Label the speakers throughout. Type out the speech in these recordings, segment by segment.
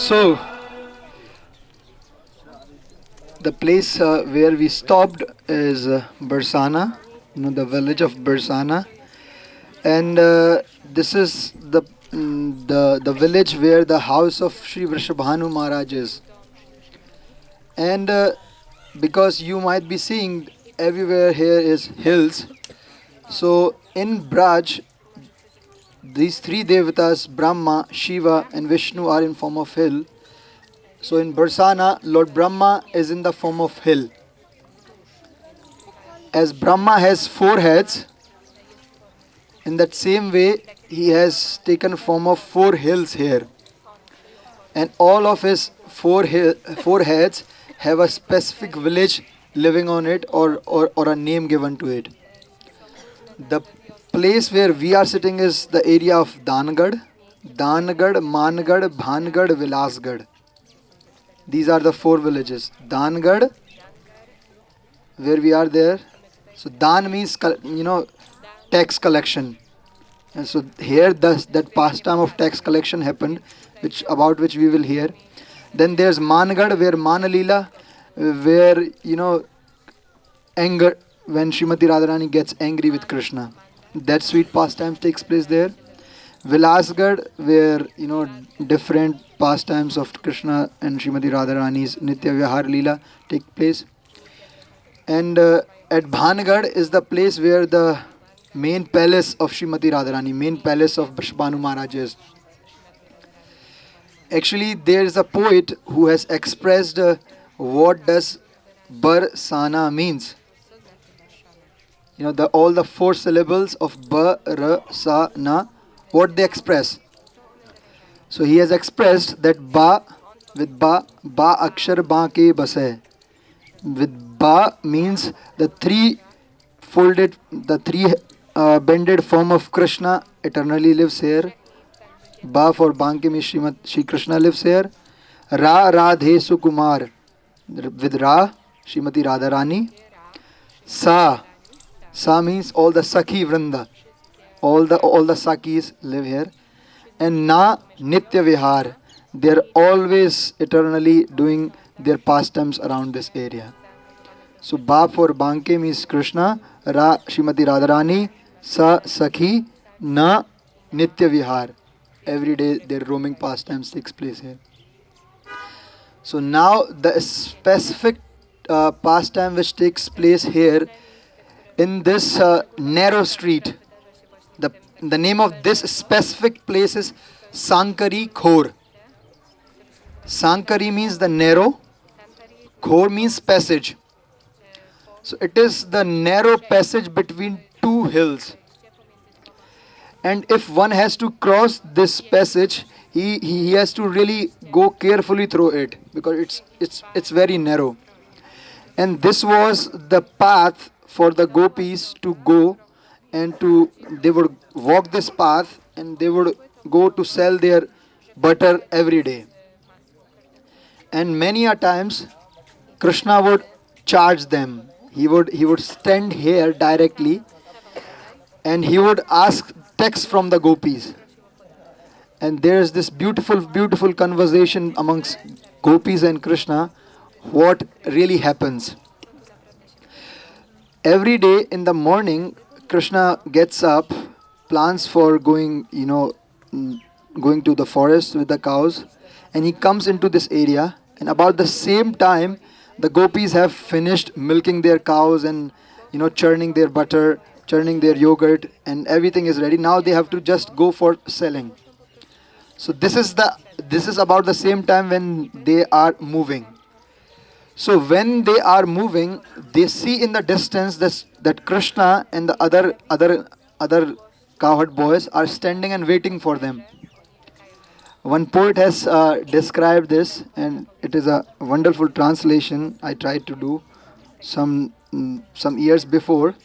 Speaker 1: So, the place where we stopped is Barsana, the village of Barsana, and this is the village where the house of Sri Vrishabhanu Maharaj is. And because you might be seeing everywhere here is hills, so in Braj, these three devatas, Brahma, Shiva, and Vishnu, are in form of hill. So in Barsana, Lord Brahma is in the form of hill. As Brahma has four heads, in that same way, he has taken form of four hills here. And all of his four heads have a specific village living on it, or a name given to it. The place where we are sitting is the area of Dangad, Mangad, Bhangad, Vilasgad. These are the four villages. Dangad, where we are there. So Dan means tax collection, and so here that pastime of tax collection happened, about which we will hear. Then there's Mangad, where Manalila, where anger, when Srimati Radharani gets angry with Krishna, that sweet pastime takes place there. Vilasgad, where different pastimes of Krishna and Srimati Radharani's Nitya Vihar Leela take place. And at Bhangad is the place where the main palace of Srimati Radharani, main palace of Vrishabhanu Maharaj is. Actually, there is a poet who has expressed what does Varsana means. All the four syllables of Varsana, what they express. So he has expressed that ba, with ba akshar ba ke basai. With ba means the three bended form of Krishna eternally lives here. Ba for Banke means Shri Krishna lives here. Ra Radhe Sukumar, with Ra, Srimati Radharani. Sa means all the Sakhi Vranda, all the Sakhis live here. And Na, Nitya Vihar, they are always eternally doing their pastimes around this area. So Ba for Banke means Krishna, Ra Srimati Radharani, Sa Sakhi, Na Nitya Vihar. Every day their roaming pastimes takes place here. So now the specific pastime which takes place here in this narrow street. The name of this specific place is Sankari Khor. Sankari means the narrow, Khor means passage. So it is the narrow passage between two hills. And if one has to cross this passage, he has to really go carefully through it, because it's very narrow. And this was the path for the gopis to go, and they would walk this path, and they would go to sell their butter every day. And many a times Krishna would charge them. He would stand here directly, and he would ask texts from the gopis. And there is this beautiful conversation amongst gopis and Krishna, what really happens. Every day in the morning, Krishna gets up, plans for going to the forest with the cows, and he comes into this area. And about the same time, the gopis have finished milking their cows and churning their butter, churning their yogurt, and everything is ready. Now they have to just go for selling. So this is about the same time when they are moving. So when they are moving, they see in the distance that Krishna and the other cowherd boys are standing and waiting for them. One poet has described this, and it is a wonderful translation I tried to do some years before.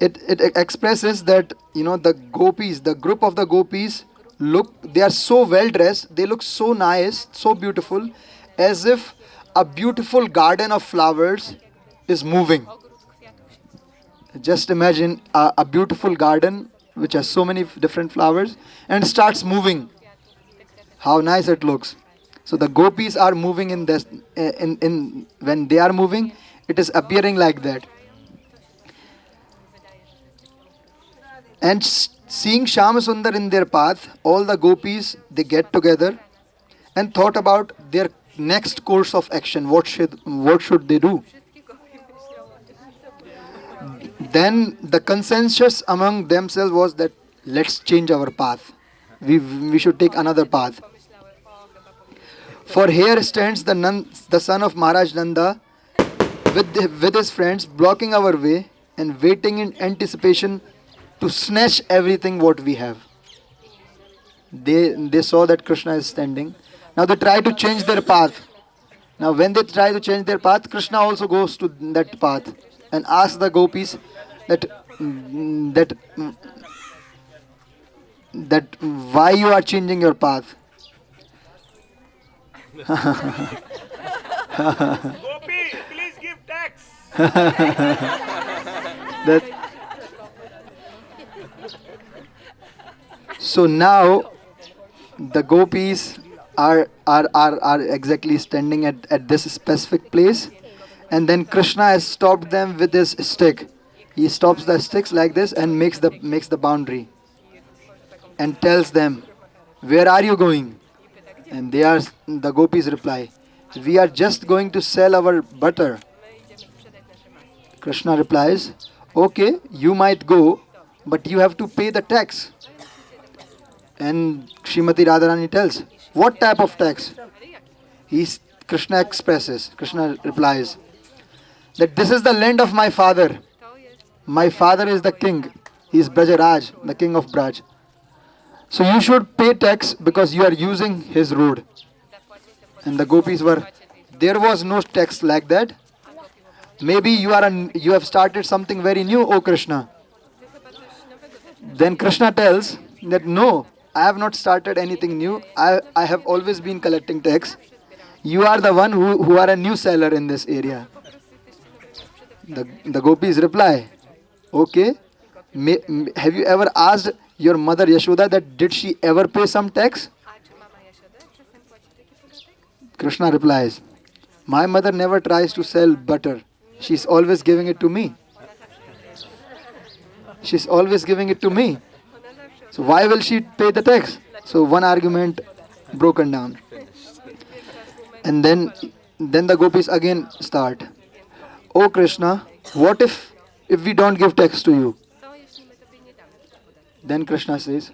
Speaker 1: It expresses that the gopis, the group of the gopis, they are so well dressed, they look so nice, so beautiful, as if a beautiful garden of flowers is moving. Just imagine a beautiful garden which has so many different flowers and starts moving. How nice it looks. So the gopis are moving in this, in when they are moving, it is appearing like that. And seeing Shama Sundar in their path, all the gopis they get together and thought about their next course of action. What should they do? Then the consensus among themselves was that let's change our path. We should take another path. For here stands the son of Maharaj Nanda with his friends blocking our way and waiting in anticipation to snatch everything what we have. They saw that Krishna is standing. Now they try to change their path. Now when they try to change their path, Krishna also goes to that path and asks the gopis that that that why you are changing your path.
Speaker 2: Gopi, please give tax.
Speaker 1: That so now the gopis are exactly standing at this specific place, and then Krishna has stopped them with his stick. He stops the sticks like this and makes the boundary and tells them, where are you going? And the gopis reply, we are just going to sell our butter. Krishna replies, okay, you might go, but you have to pay the tax. And Srimati Radharani tells, what type of tax? Krishna replies, that this is the land of my father. My father is the king. He is Brajaraj, the king of Braj. So you should pay tax because you are using his road. And the gopis there was no tax like that. Maybe you have started something very new, O Krishna. Then Krishna tells that no, I have not started anything new. I have always been collecting tax. You are the one who are a new seller in this area. The gopis reply, okay, have you ever asked your mother Yashoda that did she ever pay some tax? Krishna replies, my mother never tries to sell butter. She's always giving it to me. She's always giving it to me. So why will she pay the tax? So one argument broken down. And then the gopis again start. Oh Krishna, what if we don't give tax to you? Then Krishna says,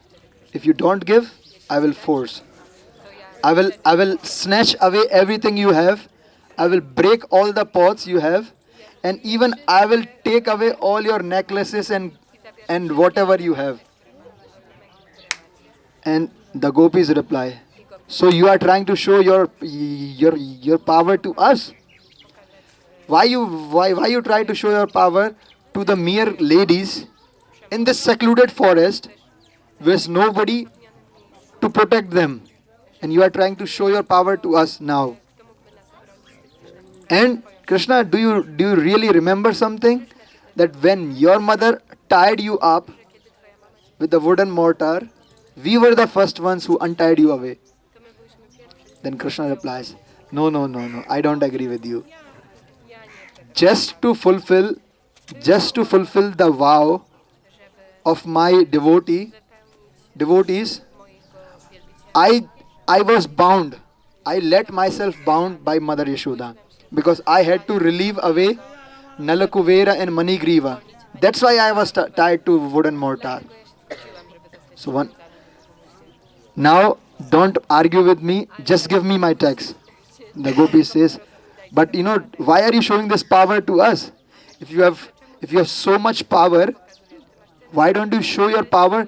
Speaker 1: if you don't give, I will force. I will snatch away everything you have. I will break all the pots you have, and even I will take away all your necklaces and whatever you have. And the gopis reply, so you are trying to show your power to us? Why you try to show your power to the mere ladies in this secluded forest with nobody to protect them, and you are trying to show your power to us now? And Krishna, do you really remember something? That when your mother tied you up with the wooden mortar, we were the first ones who untied you away. Then Krishna replies, no, no, no, no, I don't agree with you. Just to fulfill the vow of my devotees, I was bound. I let myself bound by Mother Yashoda because I had to relieve away Nalakuvera and Manigriva. That's why I was tied to wooden mortar. So now don't argue with me. Just give me my tax. The gopi says, but why are you showing this power to us? If you have so much power, why don't you show your power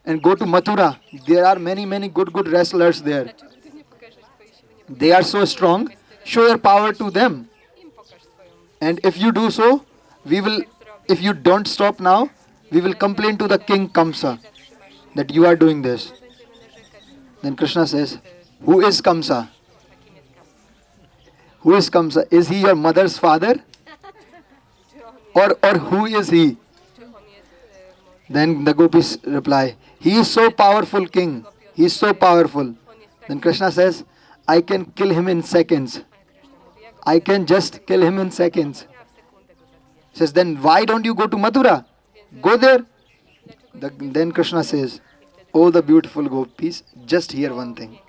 Speaker 1: and go to Mathura? There are many good wrestlers there. They are so strong. Show your power to them. And if you do so, if you don't stop now, we will complain to the king Kamsa that you are doing this. Then Krishna says, who is Kamsa? Who is Kamsa? Is he your mother's father? Or who is he? Then the gopis reply, he is so powerful, king. He is so powerful. Then Krishna says, I can kill him in seconds. I can just kill him in seconds. Says, then why don't you go to Mathura? Go there. Then Krishna says, oh the beautiful gopis, just hear one thing.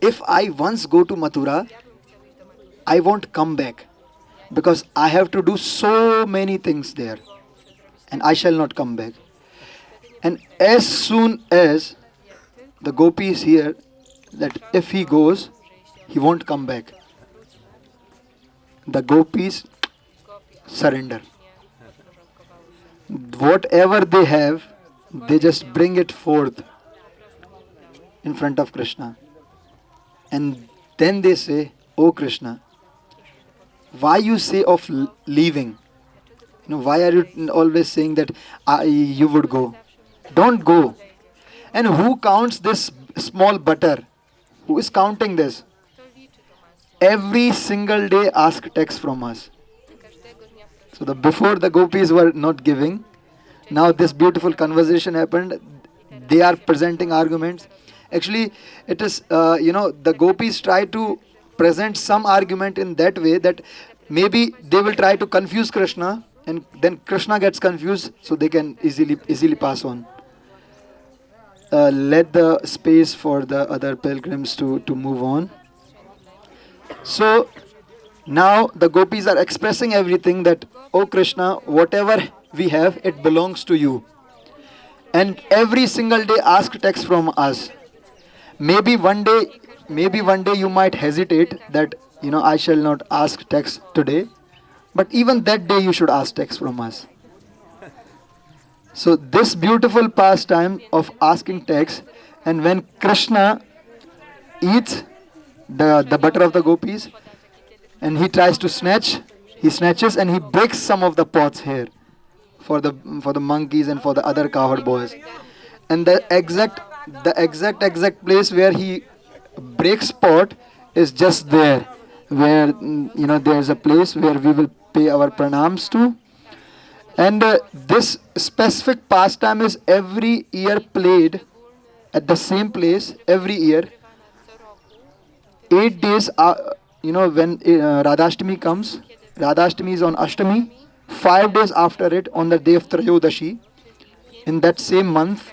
Speaker 1: If I once go to Mathura, I won't come back because I have to do so many things there and I shall not come back. And as soon as the gopis hear that if he goes, he won't come back, the gopis surrender. Whatever they have, they just bring it forth in front of Krishna. And then they say, oh Krishna, why you say of leaving? Why are you always saying that you would go? Don't go. And who counts this small butter? Who is counting this? Every single day ask tax from us. So before the gopis were not giving. Now this beautiful conversation happened. They are presenting arguments. Actually, it is, the gopis try to present some argument in that way that maybe they will try to confuse Krishna and then Krishna gets confused so they can easily pass on. Let the space for the other pilgrims to move on. So now the gopis are expressing everything that, oh Krishna, whatever we have, it belongs to you. And every single day ask tax from us. Maybe one day you might hesitate that, I shall not ask tax today. But even that day you should ask tax from us. So this beautiful pastime of asking tax, and when Krishna eats the butter of the gopis, and he tries to he snatches and he breaks some of the pots here for the monkeys and for the other cowherd boys. And the exact place where he breaks pot is just there, where there is a place where we will pay our pranams to. And this specific pastime is every year played at the same place every year. 8 days, when Radhashtami comes, Radhashtami is on Ashtami. 5 days after it, on the day of Trayodashi, in that same month,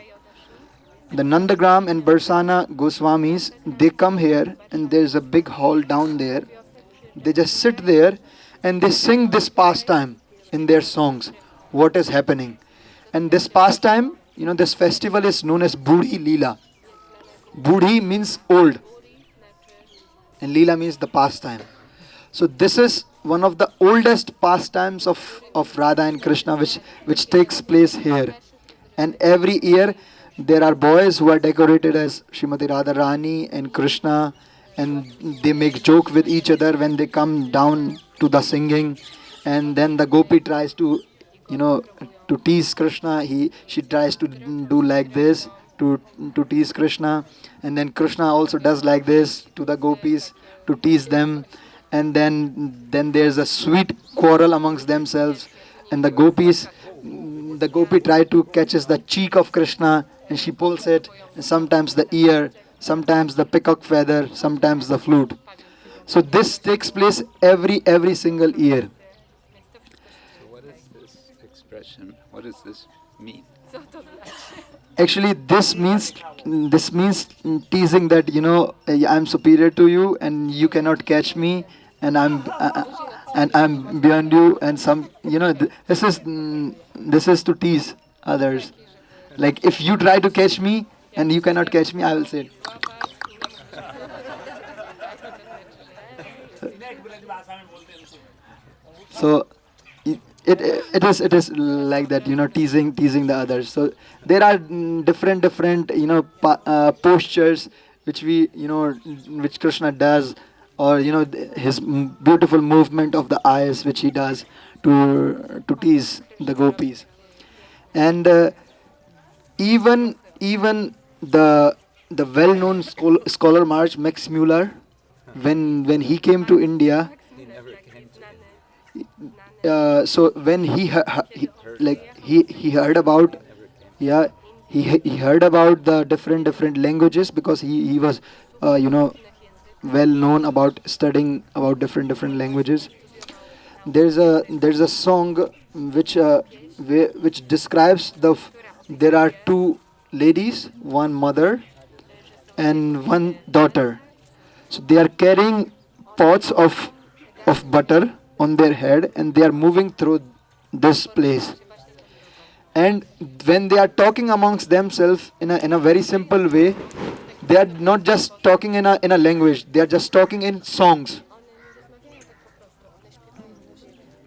Speaker 1: the Nandagram and Varsana Goswamis, they come here and there's a big hall down there. They just sit there and they sing this pastime in their songs, what is happening. And this pastime, this festival is known as Budhi Leela. Budhi means old and Leela means the pastime. So this is one of the oldest pastimes of Radha and Krishna which takes place here. And every year there are boys who are decorated as Srimati Radharani and Krishna, and they make joke with each other when they come down to the singing. And then the gopi tries to to tease Krishna. She tries to do like this to tease Krishna, and then Krishna also does like this to the gopis to tease them. And then there's a sweet quarrel amongst themselves, and the gopi try to catches the cheek of Krishna and she pulls it, and sometimes the ear, sometimes the peacock feather, sometimes the flute. So this takes place every single year.
Speaker 3: So what is this expression? What does this mean?
Speaker 1: Actually, this means teasing that I'm superior to you and you cannot catch me, and I'm beyond you, and this is to tease others. Like if you try to catch me and you cannot catch me, I will say. So it is like that, teasing the others. So there are different postures which which Krishna does, or his beautiful movement of the eyes which he does to tease the gopis. And even the well-known scholar March Max Muller, when he came to India,
Speaker 3: He never came
Speaker 1: so when he heard about, yeah, He heard about the different languages because he was you know well known about studying about different languages. There's a song which which describes there are two ladies, one mother and one daughter. So they are carrying pots of butter on their head and they are moving through this place. And when they are talking amongst themselves in a very simple way, they are not just talking in a language, they are just talking in songs.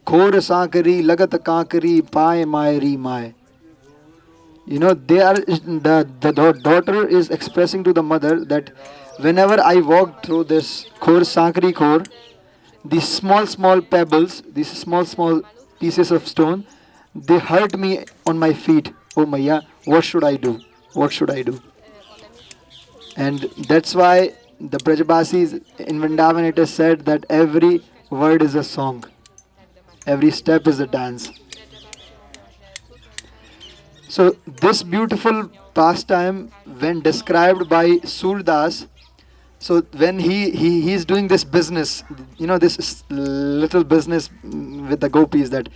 Speaker 1: Khor sankari lagat kankari paye mairi mai. They are the daughter is expressing to the mother that whenever I walk through this khor sankari khor, these small pebbles, these small pieces of stone, they hurt me on my feet. Oh Maya, what should I do? What should I do? And that's why the Brajabasis in Vrindavan it is said that every word is a song, every step is a dance. So this beautiful pastime, when described by Surdas, so when he is doing this business, this little business with the gopis, that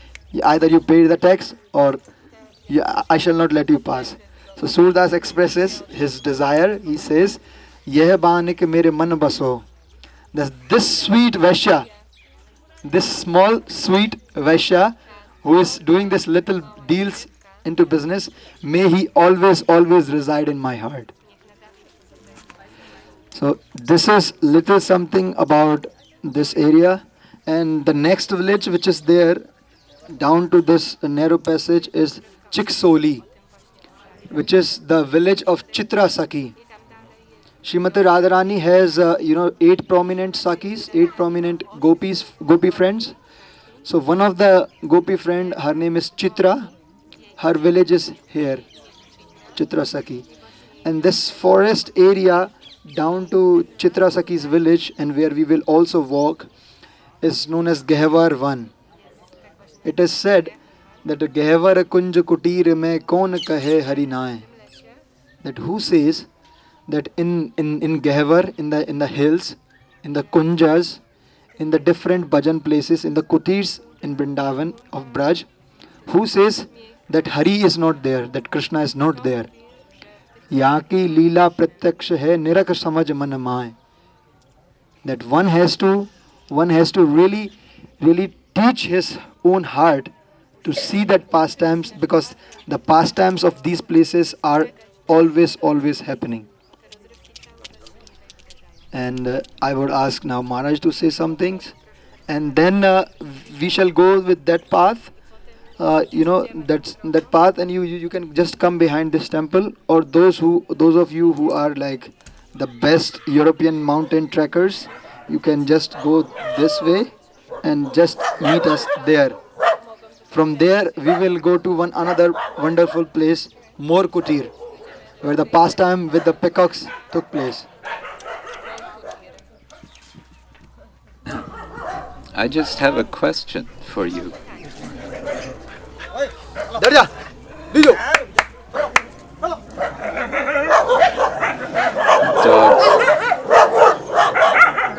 Speaker 1: either you pay the tax or I shall not let you pass. So Surdas expresses his desire. He says, "Yeh banik mere man baso." This sweet Vaishya, this small sweet Vaishya, who is doing this little deals into business, may he always reside in my heart. So this is little something about this area. And the next village which is there down to this narrow passage is Chiksoli, which is the village of Chitra Saki. Srimati Radharani has 8 prominent Sakis, 8 prominent gopi friends. So one of the gopi friend, her name is Chitra. Her village is here, Chitra Saki. And this forest area down to Chitra Saki's village, and where we will also walk, is known as Gehvar 1. It is said that Gehvar Kunj Kutir mein kaun kahe Harinae. That who says that in Gehvar, in the hills, in the kunjas, in the different bhajan places, in the kutirs in Vrindavan of Braj, who says that Hari is not there, that Krishna is not there. यहाँ की लीला प्रत्यक्ष है निरख समझ मन माए. That one has to really teach his own heart to see that pastimes, because the pastimes of these places are always happening. And I would ask now Maharaj to say some things, and then we shall go with that path. That's that path, and you can just come behind this temple, or those of you who are like the best European mountain trekkers, you can just go this way and just meet us there. From there we will go to one another wonderful place, More Kutir, where the pastime with the peacocks took place.
Speaker 3: I just have a question for you.
Speaker 1: Darja,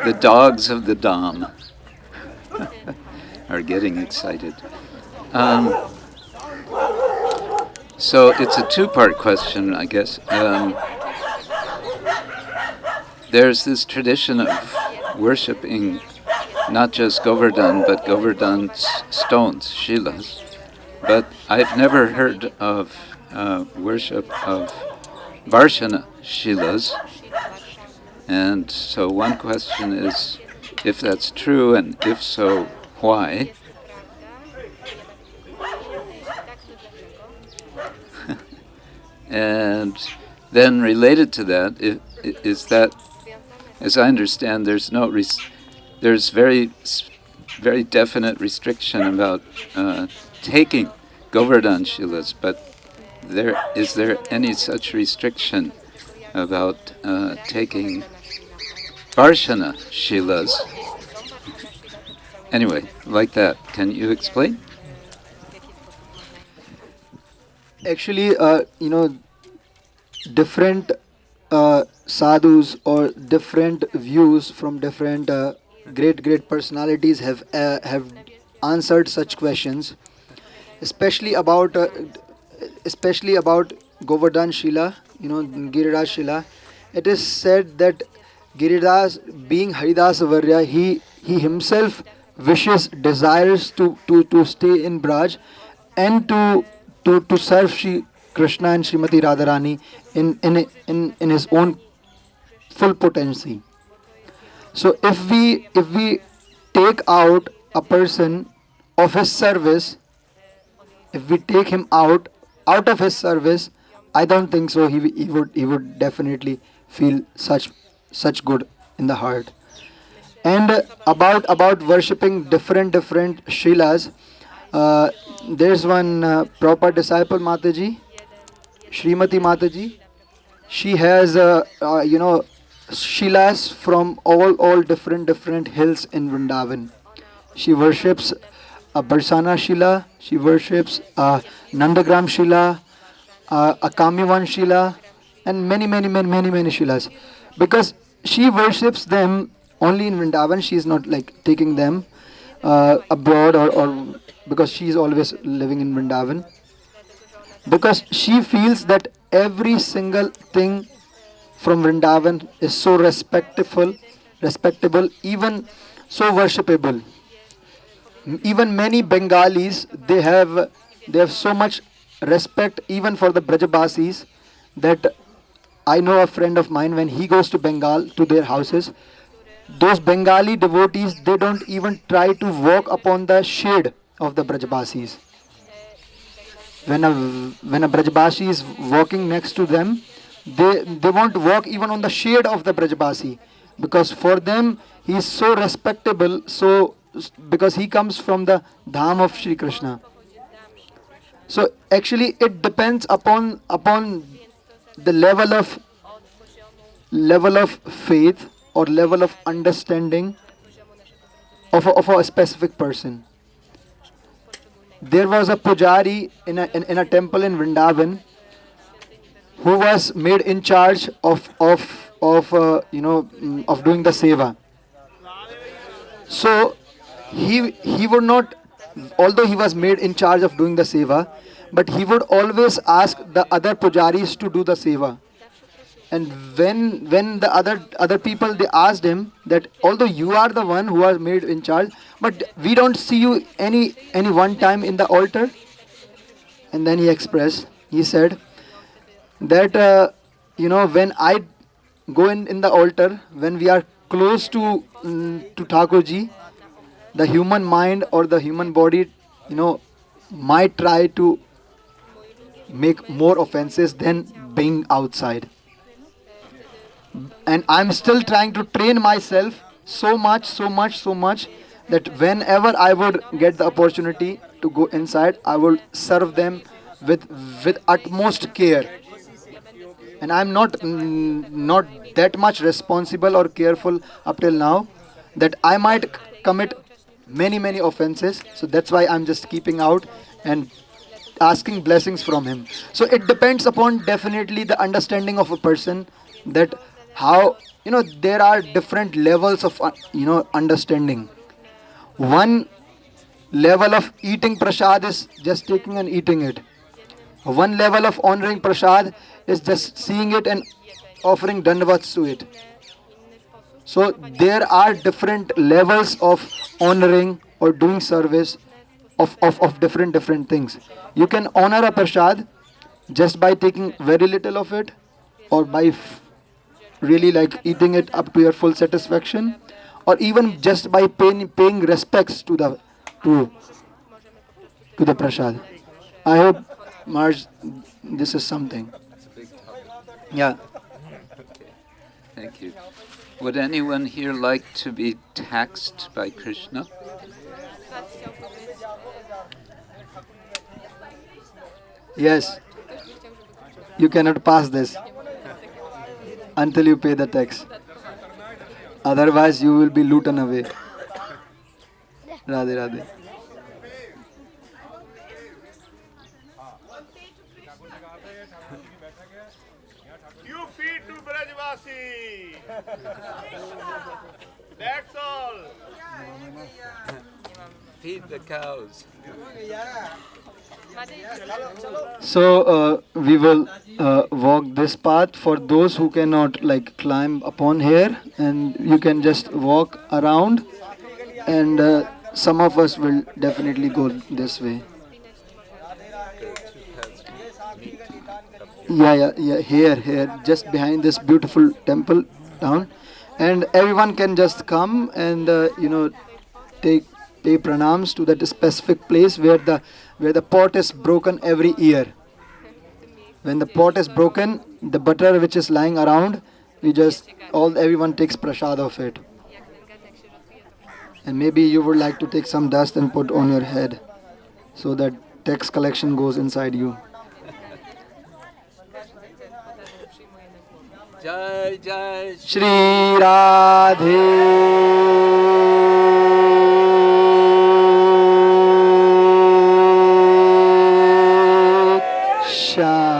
Speaker 3: The dogs of the Dham are getting excited. So it's a two-part question, I guess. There's this tradition of worshipping not just Govardhan, but Govardhan's stones, shilas. But I've never heard of worship of Varsana shilas. And so one question is if that's true, and if so, why? And then related to that is that, as I understand, there's very definite restriction about taking Govardhan shilas, but is there any such restriction about taking Varsana shilas? Anyway, like that. Can you explain?
Speaker 1: Actually, different sadhus or different views from different great personalities have answered such questions, especially about Govardhan Shila, Giriraj Shila. It is said that Giridas, being Haridas Varya, he himself desires to stay in Braj and to serve Shri Krishna and Srimati Radharani in his own full potency. So if we take out a person of his service, if we take him out of his service, I don't think so he would definitely feel such good in the heart. And about worshipping different shilas, uh, there's one proper disciple Mataji, Srimati Mataji. She has shilas from all different hills in Vrindavan. She worships a Varsana Shila, she worships a Nandagram Shila, a Kamivan Shila, and many Shilas. Because she worships them only in Vrindavan, she is not like taking them abroad, or because she is always living in Vrindavan. Because she feels that every single thing from Vrindavan is so respectable, even so worshipable. Even many Bengalis, they have so much respect even for the Brajabasis, that I know a friend of mine, when he goes to Bengal to their houses, those Bengali devotees, they don't even try to walk upon the shade of the Brajabasis. When a Brajbasi is walking next to them, they won't walk even on the shade of the Brajbasi, because for them he is so respectable, because he comes from the dham of Shri Krishna. So actually it depends upon the level of faith or level of understanding of a specific person. There was a pujari in a temple in Vrindavan, who was made in charge of doing the seva. So he would not, although he was made in charge of doing the seva, but he would always ask the other pujaris to do the seva. And when the other people, they asked him that, although you are the one who was made in charge, but we don't see you any one time in the altar. And then he said that when I go in the altar, when we are close to Thakurji, the human mind or the human body, you know might try to make more offenses than being outside. And I'm still trying to train myself so much that whenever I would get the opportunity to go inside, I will serve them with utmost care. And I'm not that much responsible or careful up till now, that I might commit many offenses. So that's why I'm just keeping out and asking blessings from him. So it depends upon definitely the understanding of a person, that how, there are different levels of understanding. One level of eating prasad is just taking and eating it. One level of honoring prasad is just seeing it and offering dandavats to it. So there are different levels of honoring or doing service of different things. You can honor a prasad just by taking very little of it, or by really like eating it up to your full satisfaction, or even just by paying respects to to the prasad. I hope, Marj, this is something.
Speaker 3: It's a big topic.
Speaker 1: Yeah.
Speaker 3: Okay, thank you. Would anyone here like to be taxed by Krishna?
Speaker 1: Yes. You cannot pass this until you pay the tax. Otherwise, you will be looted away. Radhe Radhe.
Speaker 2: That's all.
Speaker 3: Feed the cows.
Speaker 1: So we will walk this path for those who cannot like climb upon here, and you can just walk around, and some of us will definitely go this way. Yeah. Here, just behind this beautiful temple down, and everyone can just come and take pay pranams to that specific place where the pot is broken every year. When the pot is broken, the butter which is lying around, we just all everyone takes prasad of it. And maybe you would like to take some dust and put on your head, so that tax collection goes inside you.
Speaker 3: Jai Jai
Speaker 1: Shri Radhe Shyam.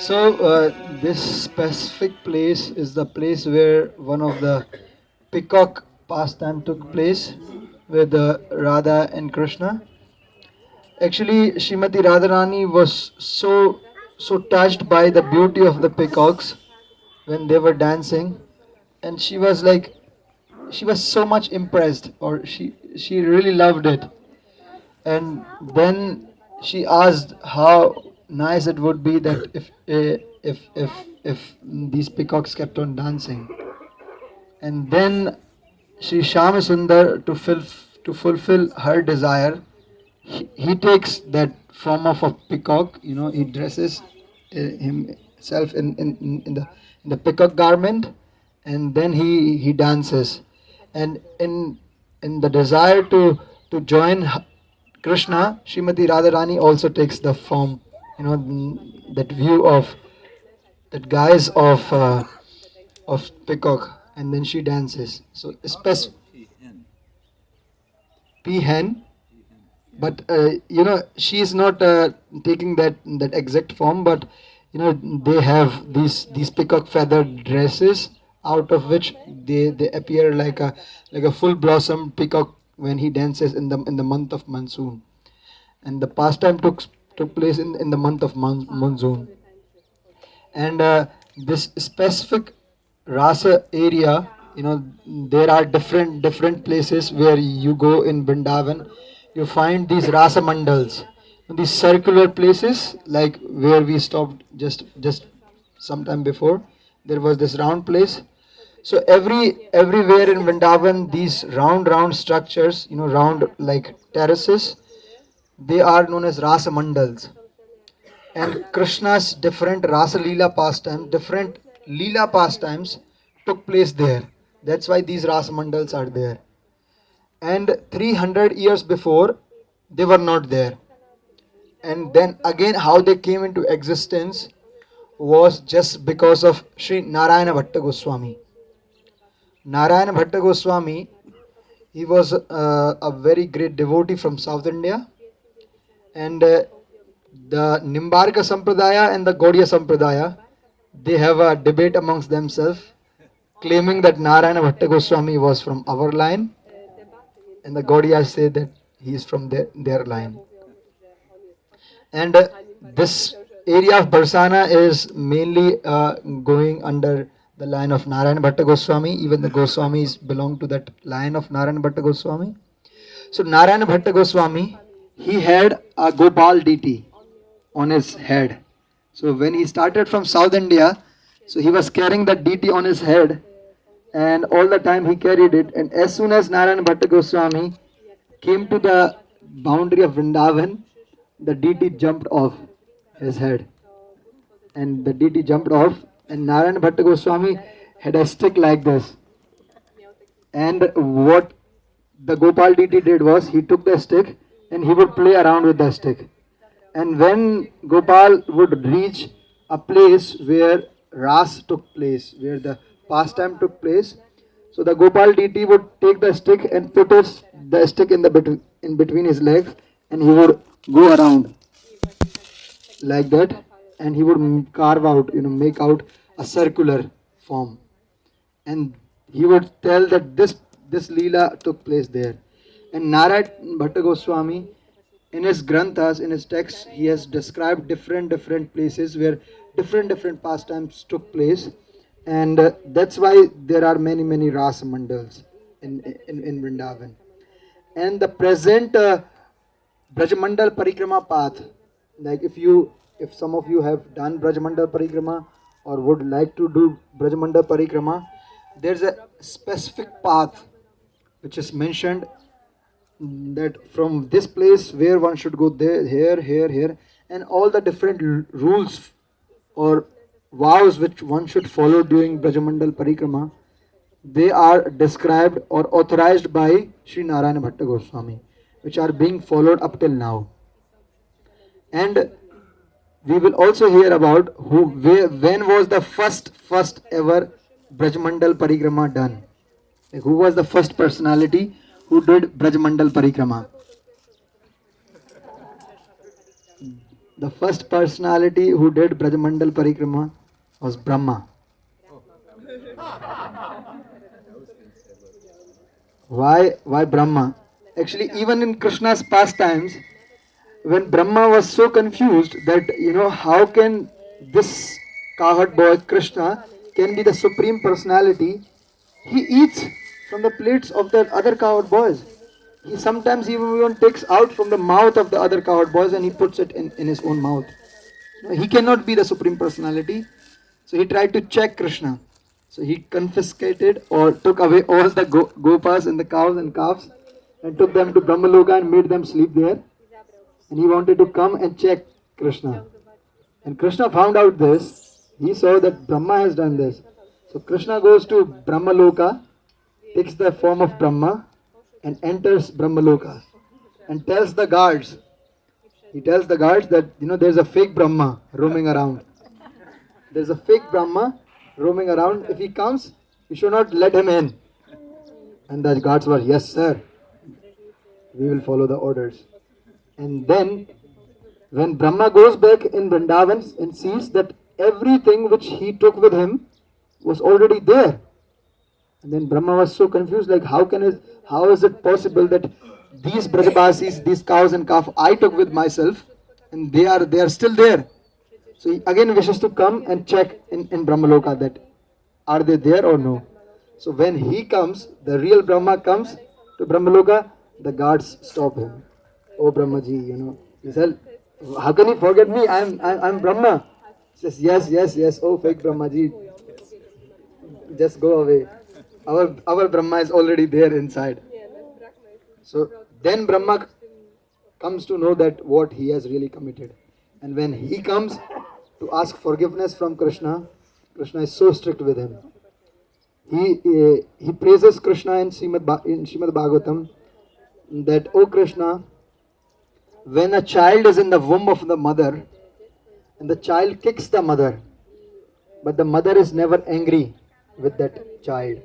Speaker 1: So this specific place is the place where one of the peacock pastime took place with Radha and Krishna. Actually, Srimati Radharani was so touched by the beauty of the peacocks when they were dancing, and she was so much impressed, or she really loved it. And then she asked how nice it would be that if these peacocks kept on dancing. And then Sri Shyam Sundar, to fulfill her desire, he takes that form of a peacock. He dresses himself in the peacock garment, and then he dances. And in the desire to join Krishna, Srimati Radharani also takes the form, that view of that guise of peacock, and then she dances. So peahen, but she is not taking that exact form, but they have these peacock feather dresses, out of which they appear like a full blossom peacock when he dances in the month of monsoon. And the pastime took place in the month of monsoon. And this specific rasa area, there are different places where you go in Vrindavan. You find these rasa mandals, these circular places, like where we stopped just sometime before. There was this round place. So everywhere in Vrindavan, these round structures, round like terraces, they are known as rasa mandals. And Krishna's different Rasa Leela pastimes, different Leela pastimes took place there. That's why these Rasa Mandals are there. And 300 years before, they were not there. And then again, how they came into existence was just because of Sri Narayana Bhatta Goswami. Narayana Bhatta Goswami, he was a very great devotee from South India, and the Nimbarka Sampradaya and the Gaudiya Sampradaya, they have a debate amongst themselves, claiming that Narayana Bhatta Goswami was from our line, and the Gaudiyas say that he is from their line. And this area of Varsana is mainly going under the line of Narayana Bhatta Goswami. Even the Goswamis belong to that line of Narayana Bhatta Goswami. So Narayana Bhatta Goswami, he had a Gopal deity on his head. So when he started from South India, so he was carrying that deity on his head, and all the time he carried it. And as soon as Narayana Bhatta Goswami came to the boundary of Vrindavan, the deity jumped off his head, and the deity jumped off, and Narayana Bhatta Goswami had a stick like this. And what the Gopal deity did was he took the stick and he would play around with the stick. And when Gopal would reach a place where Ras took place, where the pastime took place, so the Gopal deity would take the stick and put the stick in between his legs, and he would go around like that, and he would carve out, make out a circular form, and he would tell that this Leela took place there. And Narayana Bhatta Goswami, in his granthas, in his texts, he has described different places where different pastimes took place, and that's why there are many Ras Mandals in Vrindavan. And the present Brajmandal Parikrama path, like if some of you have done Brajmandal Parikrama or would like to do Brajmandal Parikrama, there's a specific path which is mentioned, that from this place where one should go there, here, and all the different rules or vows which one should follow during Brajmandal Parikrama, they are described or authorized by Sri Narayana Bhatta Goswami, which are being followed up till now. And we will also hear about when was the first ever Brajmandal Parikrama done. Like, who was the first personality who did Brajmandal Parikrama? The first personality who did Brajmandal Parikrama was Brahma. Why Brahma? Actually, even in Krishna's pastimes, when Brahma was so confused that how can this cowherd boy Krishna can be the supreme personality, he eats from the plates of the other cowherd boys. He sometimes even takes out from the mouth of the other cowherd boys and he puts it in his own mouth. He cannot be the supreme personality. So he tried to check Krishna. So he confiscated or took away all the gopas and the cows and calves and took them to Brahmaloka and made them sleep there. And he wanted to come and check Krishna. And Krishna found out this. He saw that Brahma has done this. So Krishna goes to Brahmaloka, takes the form of Brahma and enters Brahmaloka and tells the guards. He tells the guards that there's a fake Brahma roaming around. There's a fake Brahma roaming around. If he comes, you should not let him in. And the guards were, yes sir, we will follow the orders. And then when Brahma goes back in Vrindavan and sees that everything which he took with him was already there. And then Brahma was so confused, like how is it possible that these Brajabasis, these cows and calf I took with myself, and they are still there. So he again wishes to come and check in Brahmaloka that are they there or no. So when he comes, the real Brahma comes to Brahmaloka, the guards stop him. Oh Brahmaji, he said, how can you forget me? I'm Brahma. He says, yes. Oh fake Brahmaji, just go away. Our Brahma is already there inside. So then Brahma comes to know that what he has really committed. And when he comes to ask forgiveness from Krishna, Krishna is so strict with him. He praises Krishna in Srimad Bhagavatam that, oh Krishna, when a child is in the womb of the mother and the child kicks the mother, but the mother is never angry with that child.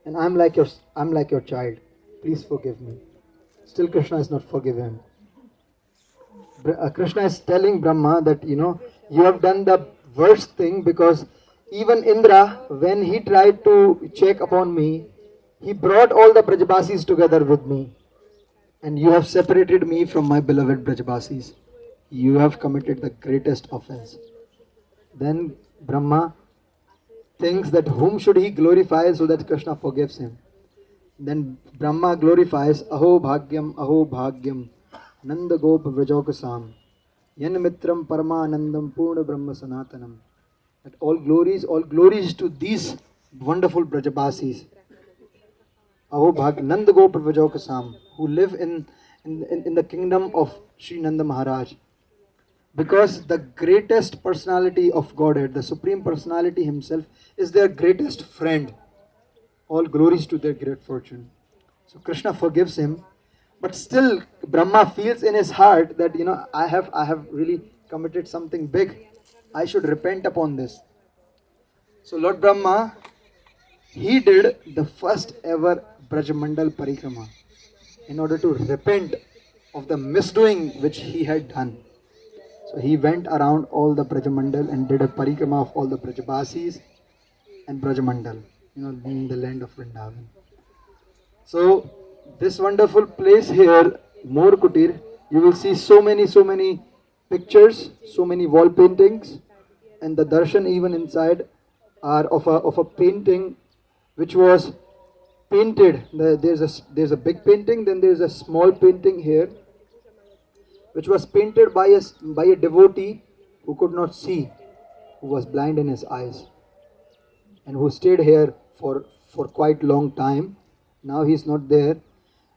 Speaker 1: And I'm like your child. Please forgive me. Still Krishna is not forgiven. Krishna is telling Brahma that you have done the worst thing, because even Indra, when he tried to check upon me, he brought all the Brajabasis together with me, and you have separated me from my beloved Brajabasis. You have committed the greatest offense. Then Brahma thinks that whom should he glorify so that Krishna forgives him. Then Brahma glorifies Aho Bhagyam, Nanda Gop Vrajokasam, Yan Mitram Paramanandam Purna Brahma Sanatanam. That all glories to these wonderful Brajabasis, Aho Bhag, Nanda Gop Vrajokasam, who live in the kingdom of Sri Nanda Maharaj. Because the greatest personality of Godhead, the Supreme Personality Himself, is their greatest friend. All glories to their great fortune. So Krishna forgives him, but still Brahma feels in his heart that I have really committed something big. I should repent upon this. So Lord Brahma, he did the first ever Brajamandal Parikrama in order to repent of the misdoing which he had done. So he went around all the Brajamandal and did a parikrama of all the Brajabasis and Brajamandal, in the land of Vrindavan. So this wonderful place here, More Kutir, you will see so many pictures, so many wall paintings, and the darshan even inside are of a painting which was painted. There's a big painting, then there's a small painting here, which was painted by a devotee who could not see, who was blind in his eyes, and who stayed here for quite long time. Now he's not there,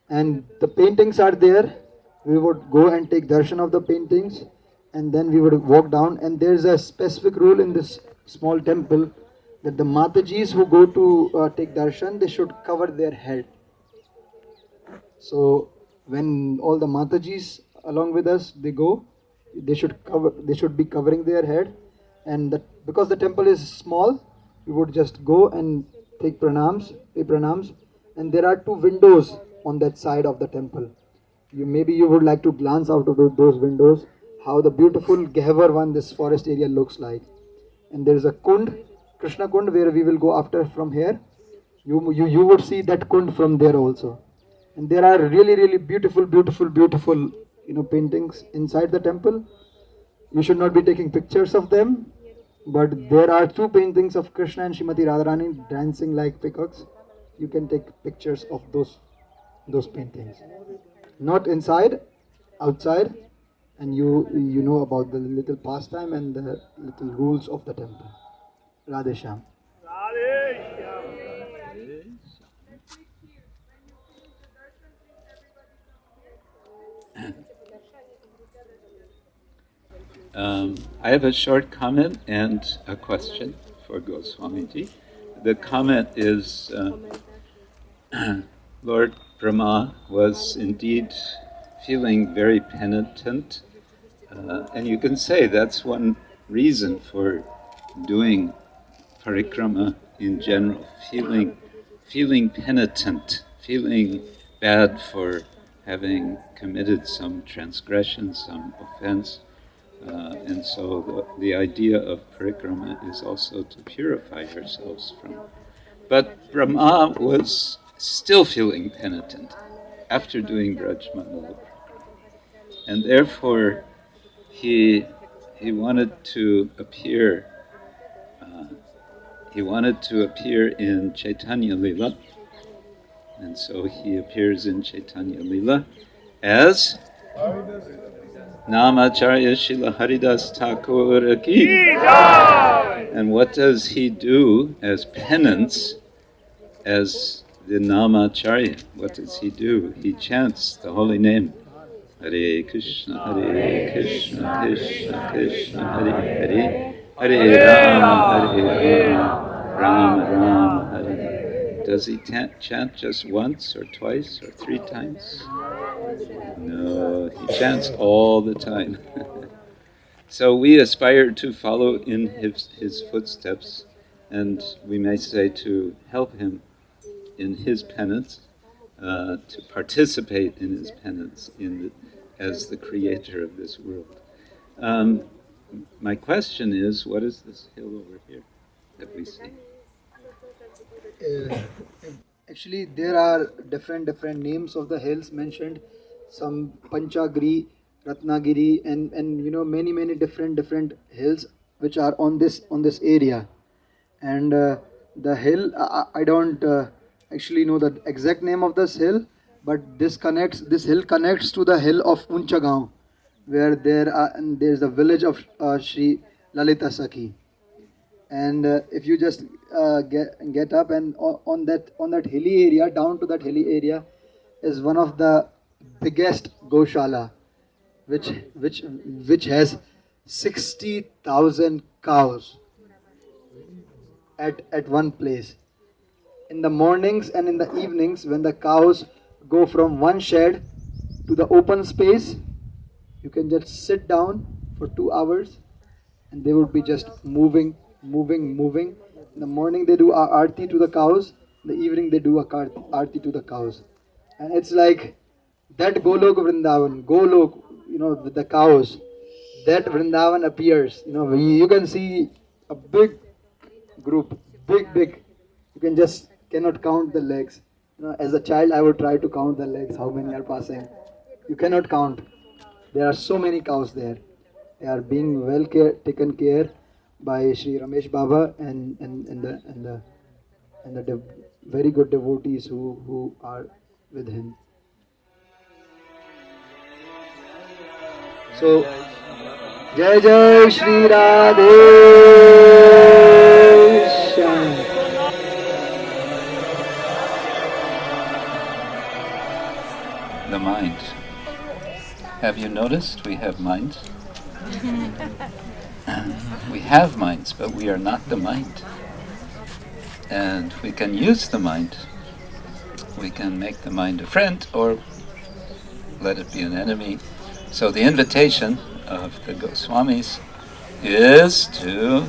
Speaker 1: and the paintings are there. We would go and take darshan of the paintings, and then we would walk down. And there's a specific rule in this small temple that the Matajis who go to take darshan, they should cover their head. So when all the Matajis along with us they go, they should be covering their head, and because the temple is small, we would just go and pay pranams, and there are two windows on that side of the temple. Maybe you would like to glance out of those windows, how the beautiful Gehvar one, this forest area looks like. And there is a kund, Krishna Kund, where we will go after from here. You would see that kund from there also. And there are really beautiful paintings inside the temple. You should not be taking pictures of them, but there are two paintings of Krishna and Srimati Radharani dancing like peacocks. You can take pictures of those paintings. Not inside, outside, and you know about the little pastime and the little rules of the temple. Radhe Shyam.
Speaker 3: I have a short comment and a question for Goswamiji. The comment is, Lord Brahma was indeed feeling very penitent, and you can say that's one reason for doing parikrama in general, feeling penitent, feeling bad for having committed some transgression, some offense. And so the idea of parikrama is also to purify ourselves from. But Brahma was still feeling penitent after doing Brajmandala. And therefore he wanted to appear in Chaitanya Lila. And so he appears in Chaitanya Lila as Namacharya Srila Haridas Thakur ki. And what does he do as penance as the Namacharya? What does he do? He chants the holy name. Hare Krishna, Krishna Krishna, Hare Hare, Hare Rama, Rama Rama, Hare Hare. Does he chant just once or twice or 3 times? No, he chants all the time. So we aspire to follow in his footsteps, and we may say to help him in his penance, to participate in his penance as the creator of this world. My question is, what is this hill over here that we see?
Speaker 1: Actually, there are different names of the hills mentioned. Some Panchagiri, Ratnagiri, and many different hills which are on this area. And the hill, I don't actually know the exact name of this hill, but this hill connects to the hill of Unchagaon, where there's a village of Sri Lalita Sakhi. And if you just get up, and on that hilly area, down to that hilly area, is one of the biggest goshala, which has 60,000 cows at one place. In the mornings and in the evenings, when the cows go from one shed to the open space, you can just sit down for 2 hours, and they would be just moving. In the morning they do a arti to the cows. In the evening they do a arti to the cows, and it's like that Golok Vrindavan, Golok, with the cows. That Vrindavan appears. You can see a big group, big. You cannot count the legs. As a child, I would try to count the legs, how many are passing. You cannot count. There are so many cows there. They are being taken care by Sri Ramesh Baba and the very good devotees who are with him. So, Jai Jai Shri Radhe Shyam.
Speaker 3: The mind. Have you noticed we have minds? We have minds, but we are not the mind. And we can use the mind. We can make the mind a friend or let it be an enemy. So the invitation of the Goswamis is to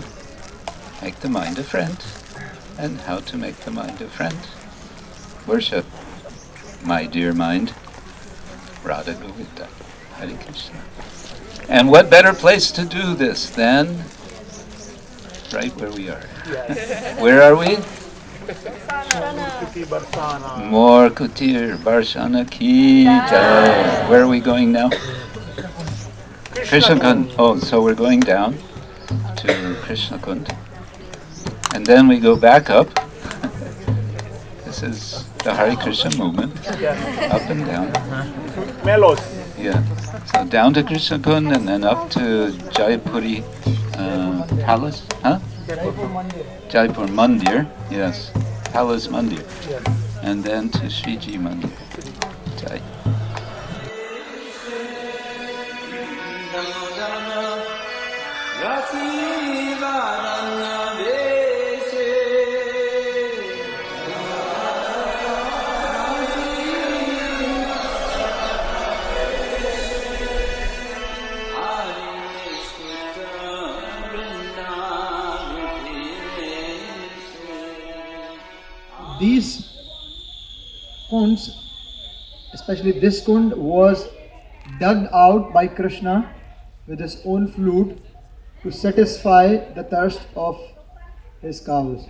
Speaker 3: make the mind a friend. And how to make the mind a friend? Worship. My dear mind, Radha Govinda, Hare Krishna. And what better place to do this than right where we are? Where are we? More Kutir, Varsana ki jai. Where are we going now? Krishna Kund. Oh, so we're going down to Krishna Kund. And then we go back up. This is the Hare Krishna movement. Up and down.
Speaker 2: Melos.
Speaker 3: Yeah. So down to Krishna Kund and then up to Jaipuri Palace. Huh? Jaipur Mandir. Yes. Palace Mandir. And then to Sriji Mandir. Jai.
Speaker 1: These kunds, especially this kund, was dug out by Krishna with his own flute to satisfy the thirst of his cows.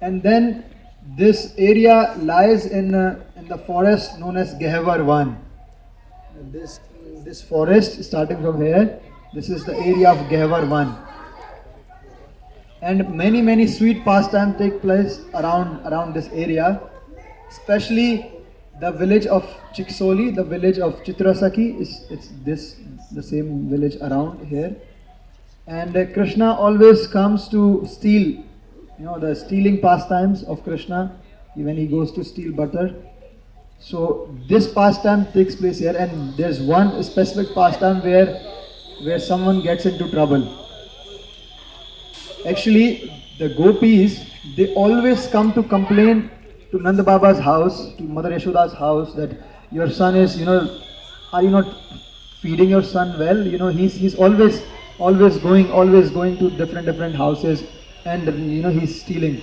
Speaker 1: And then this area lies in the forest known as Gehvar Van. This forest, starting from here, this is the area of Gehvar Van. And many sweet pastimes take place around this area, especially the village of Chiksoli, the village of Chitrasakhi. It's the same village around here. And Krishna always comes to steal, the stealing pastimes of Krishna when he goes to steal butter. So this pastime takes place here, and there's one specific pastime where someone gets into trouble. Actually, the gopis, they always come to complain to Nanda Baba's house, to Mother Yashoda's house, that your son is, are you not feeding your son well? He's always going to different houses, and he's stealing.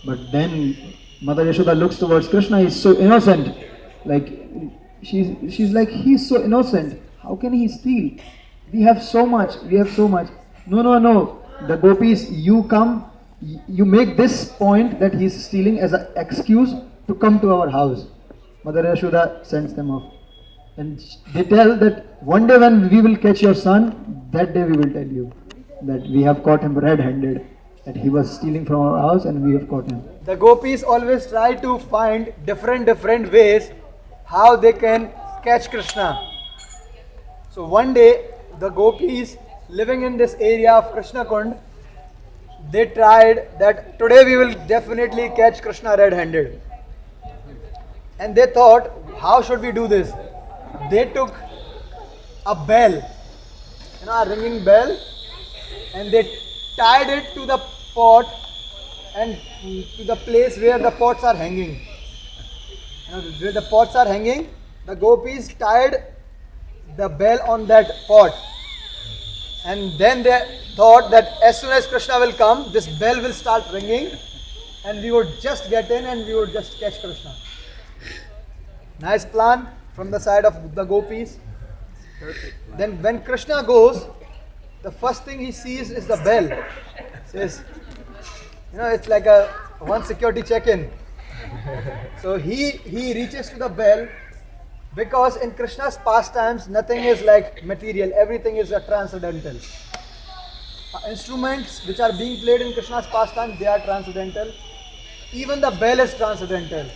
Speaker 1: But then Mother Yashoda looks towards Krishna. He's so innocent. Like she's like, he's so innocent. How can he steal? We have so much. No. The gopis, you come, you make this point that he's stealing as an excuse to come to our house. Mother Yashoda sends them off. And they tell that one day when we will catch your son, that day we will tell you that we have caught him red-handed, that he was stealing from our house and we have caught him. The gopis always try to find different ways how they can catch Krishna. So one day, the gopis living in this area of Krishna Kund, they tried that today we will definitely catch Krishna red-handed. And they thought, how should we do this? They took a bell, a ringing bell, and they tied it to the pot and to the place where the pots are hanging. Where the pots are hanging, the gopis tied the bell on that pot. And then they thought that as soon as Krishna will come, this bell will start ringing and we would just get in and we would just catch Krishna. Nice plan from the side of the gopis. Then when Krishna goes, the first thing he sees is the bell. Says, it's like a one security check-in. So he reaches to the bell, because in Krishna's pastimes nothing is like material, everything is a transcendental. Instruments which are being played in Krishna's pastimes, they are transcendental. Even the bell is transcendental.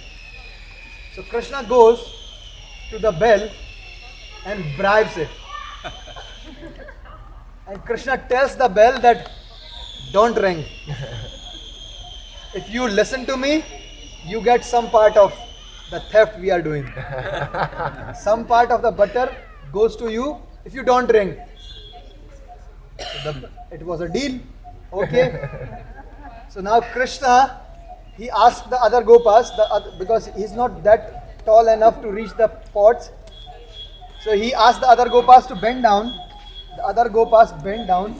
Speaker 1: So Krishna goes to the bell and bribes it. And Krishna tells the bell that don't ring. If you listen to me, you get some part of the theft we are doing. Some part of the butter goes to you if you don't ring. It was a deal. Okay. So now Krishna, he asked the other gopas, because he's not that tall enough to reach the pots. So he asked the other gopas to bend down. The other gopas bend down.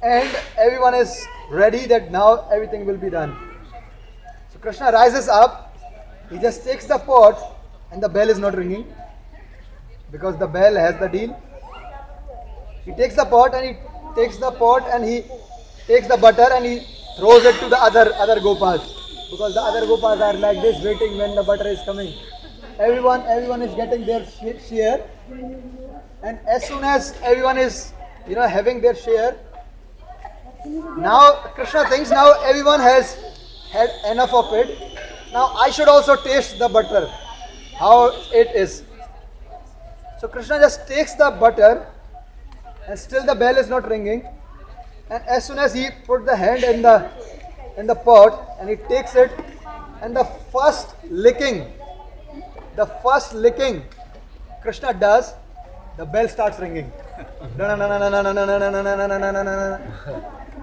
Speaker 1: And everyone is ready that now everything will be done. So Krishna rises up. He just takes the pot and the bell is not ringing, because the bell has the deal. He takes the pot and he takes the butter and he throws it to the other gopas, because the other gopas are like this, waiting when the butter is coming. Everyone is getting their share, and as soon as everyone is having their share, now Krishna thinks now everyone has had enough of it. Now I should also taste the butter, how it is. So Krishna just takes the butter, and still the bell is not ringing. And as soon as he put the hand in the pot and he takes it, and the first licking Krishna does, the bell starts ringing.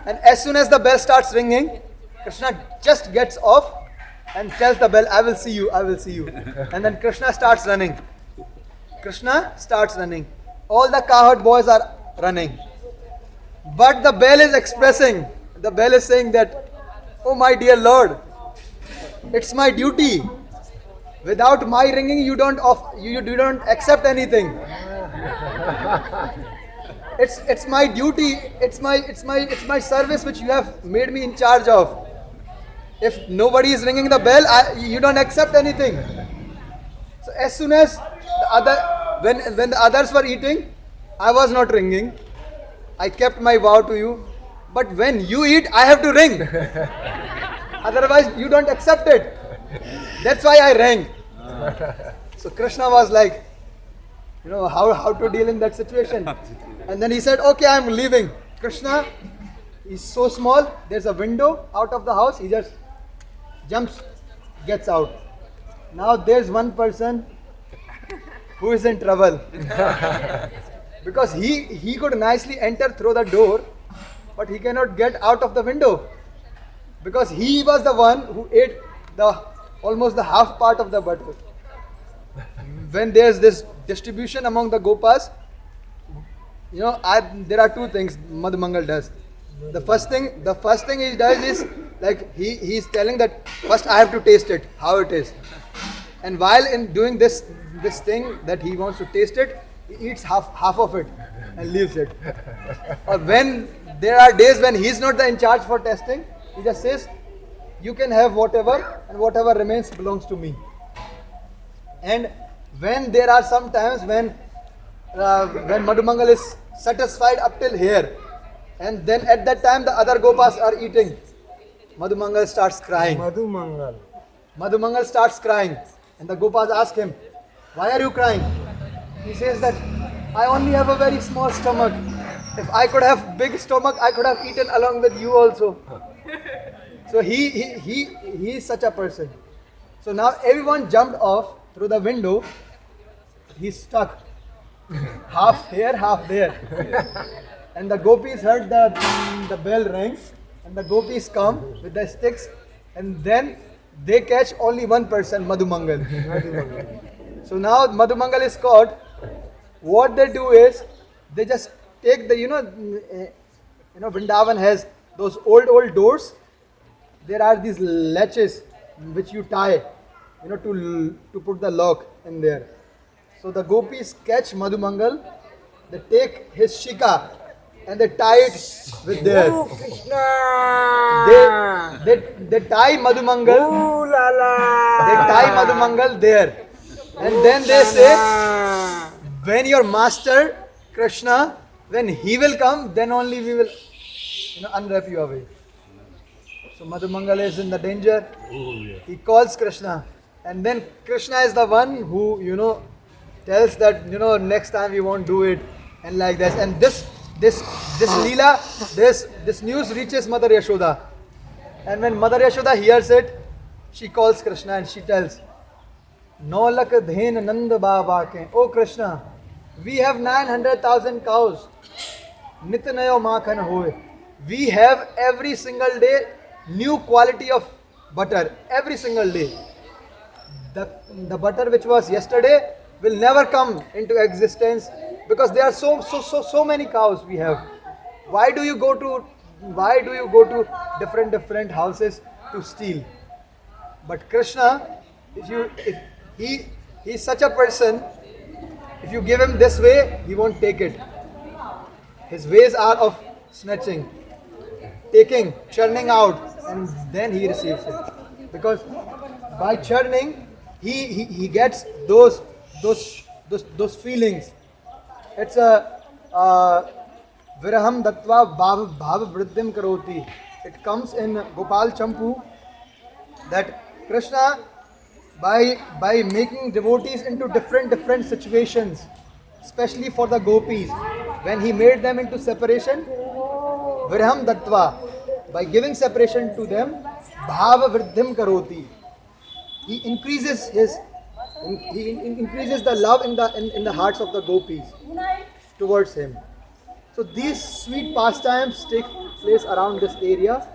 Speaker 1: And as soon as the bell starts ringing, Krishna just gets off and tells the bell, I will see you. And then Krishna starts running. All the cowherd boys are running. But the bell is expressing, the bell is saying that, oh my dear Lord, it's my duty. Without my ringing, you don't accept anything. It's my duty, it's my service which you have made me in charge of. If nobody is ringing the bell, you don't accept anything. So as soon as when the others were eating, I was not ringing. I kept my vow to you. But when you eat, I have to ring. Otherwise, you don't accept it. That's why I rang. So Krishna was like, how to deal in that situation. And then he said, okay, I'm leaving. Krishna is so small, there's a window out of the house. He just jumps, gets out. Now there's one person who is in trouble. Because he could nicely enter through the door, but he cannot get out of the window because he was the one who ate almost the half part of the butter. When there's this distribution among the gopas, there are two things Madhumangal does. The first thing he does is like he's telling that first I have to taste it, how it is. And while in doing this thing that he wants to taste it, he eats half of it and leaves it. Or when there are days when he's not in charge for testing, he just says, you can have whatever, and whatever remains belongs to me. And when there are some times when Madhumangal is satisfied up till here, and then at that time the other gopas are eating, Madhumangal starts crying. Madhumangal starts crying, and the gopas ask him, why are you crying? He says that I only have a very small stomach. If I could have big stomach, I could have eaten along with you also. So he is such a person. So now everyone jumped off through the window. He's stuck. Half here, half there. And the gopis heard the bell ring, and the gopis come with the sticks, and then they catch only one person, Madhumangal. So now Madhumangal is caught. What they do is they just take the Vrindavan has those old doors. There are these latches which you tie, to put the lock in there. So the gopis catch Madhumangal, they take his shika and they tie it with theirs.
Speaker 4: Oh, Krishna!
Speaker 1: They tie Madhumangal.
Speaker 4: Ooh la la!
Speaker 1: They tie Madhumangal there, and then they say, when your master Krishna, when he will come, then only we will, unwrap you away. So Madhumangal is in the danger. He calls Krishna, and then Krishna is the one who tells that next time we won't do it, and like this. And this Leela, this news reaches Mother Yashoda, and when Mother Yashoda hears it, she calls Krishna and she tells, Nolak dhen nand baba ke, oh Krishna, we have 900,000 cows. Nitnayo makhan hoye. We have every single day new quality of butter, every single day. The butter which was yesterday will never come into existence because there are so many cows we have. Why do you go to different houses to steal? But Krishna, if he is such a person, if you give him this way, he won't take it. His ways are of snatching, taking, churning out, and then he receives it. Because by churning, he gets those feelings. It's a viraham dattva bhava vriddhim karoti. It comes in Gopal Champu that Krishna, by making devotees into different situations, especially for the gopis, when he made them into separation, viraham dattva, by giving separation to them, bhava vriddhim karoti. He increases the love in the hearts of the gopis towards him. So these sweet pastimes take place around this area.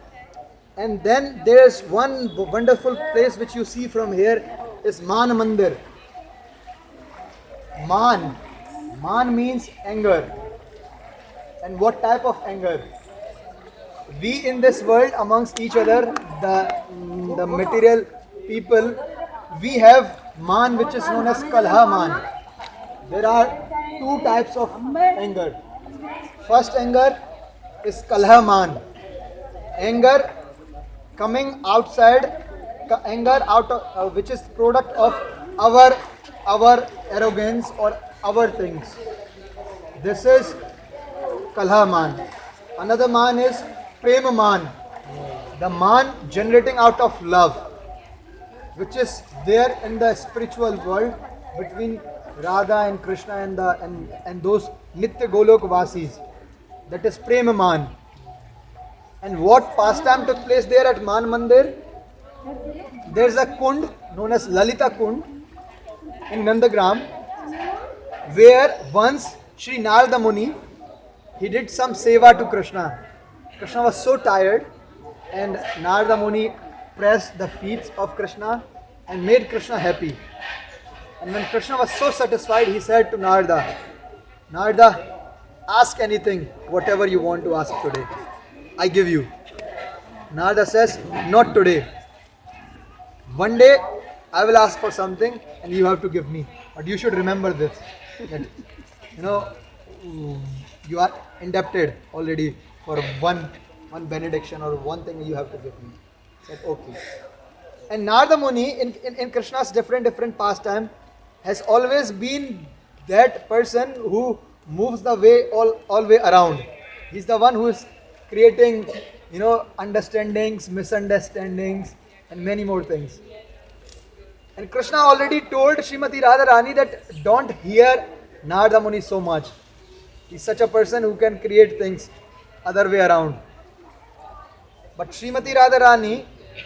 Speaker 1: And then there's one wonderful place which you see from here is Man Mandir. Man means anger. And what type of anger? We in this world amongst each other, the material people, we have man which is known as Kalha man. There are two types of anger. First anger is Kalha man. Anger coming outside, anger out of, which is product of our arrogance or our things. This is Kalha man. Another man is Prema man. The man generating out of love, which is there in the spiritual world between Radha and Krishna and those Nitya Golok Vasis. That is Prema man. And what pastime took place there at Man Mandir? There's a kund known as Lalita Kund in Nandagram, where once Sri Narada Muni, he did some seva to Krishna. Krishna was so tired, and Narada Muni pressed the feet of Krishna and made Krishna happy. And when Krishna was so satisfied, he said to Narada, Narada, ask anything, whatever you want to ask today. I give you. Narada says, not today. One day I will ask for something and you have to give me. But you should remember this. That, you are indebted already for one benediction or one thing you have to give me. Said, okay. And Narada Muni in Krishna's different pastime has always been that person who moves the way all way around. He's the one who is creating, understandings, misunderstandings, and many more things. And Krishna already told Srimati Radharani that don't hear Narada Muni so much. He's such a person who can create things other way around. But Srimati Radharani,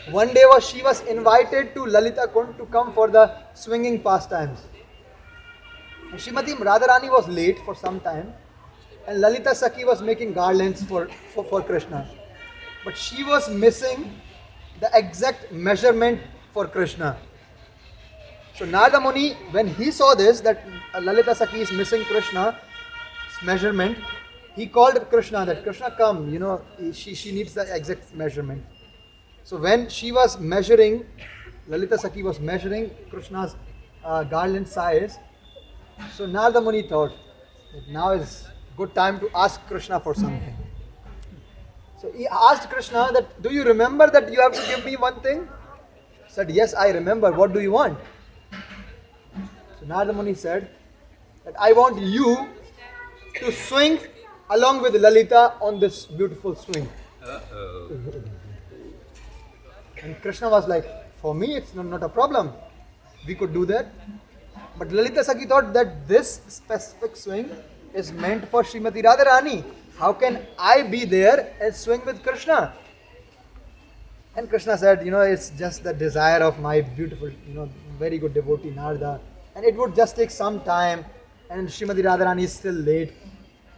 Speaker 1: one day she was invited to Lalita Kund to come for the swinging pastimes. And Srimati Radharani was late for some time, and Lalita Sakhi was making garlands for Krishna. But she was missing the exact measurement for Krishna. So Narada Muni, when he saw this, that Lalita Sakhi is missing Krishna's measurement, he called Krishna, that Krishna come, she needs the exact measurement. So when she was measuring, Lalita Sakhi was measuring Krishna's garland size, so Narada Muni thought that now is good time to ask Krishna for something. So he asked Krishna that, do you remember that you have to give me one thing? He said, yes, I remember. What do you want? So Narada Muni said that I want you to swing along with Lalita on this beautiful swing. And Krishna was like, for me it's not a problem. We could do that. But Lalita Sakhi thought that this specific swing is meant for Srimati Radharani. How can I be there and swing with Krishna? And Krishna said, it's just the desire of my beautiful, very good devotee Narada. And it would just take some time. And Srimati Radharani is still late.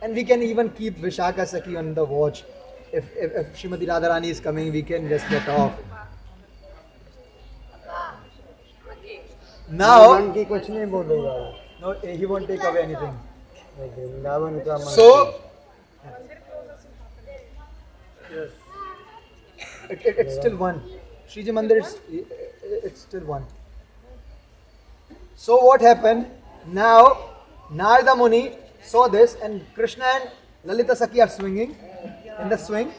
Speaker 1: And we can even keep Vishaka Sakhi on the watch. If Srimati Radharani is coming, we can just get off. Now, no, he won't take away anything. So, yes. It's still one. Sriji Mandir, it's still one. So what happened? Now, Narada Muni saw this, and Krishna and Lalita Sakhi are swinging in the swing.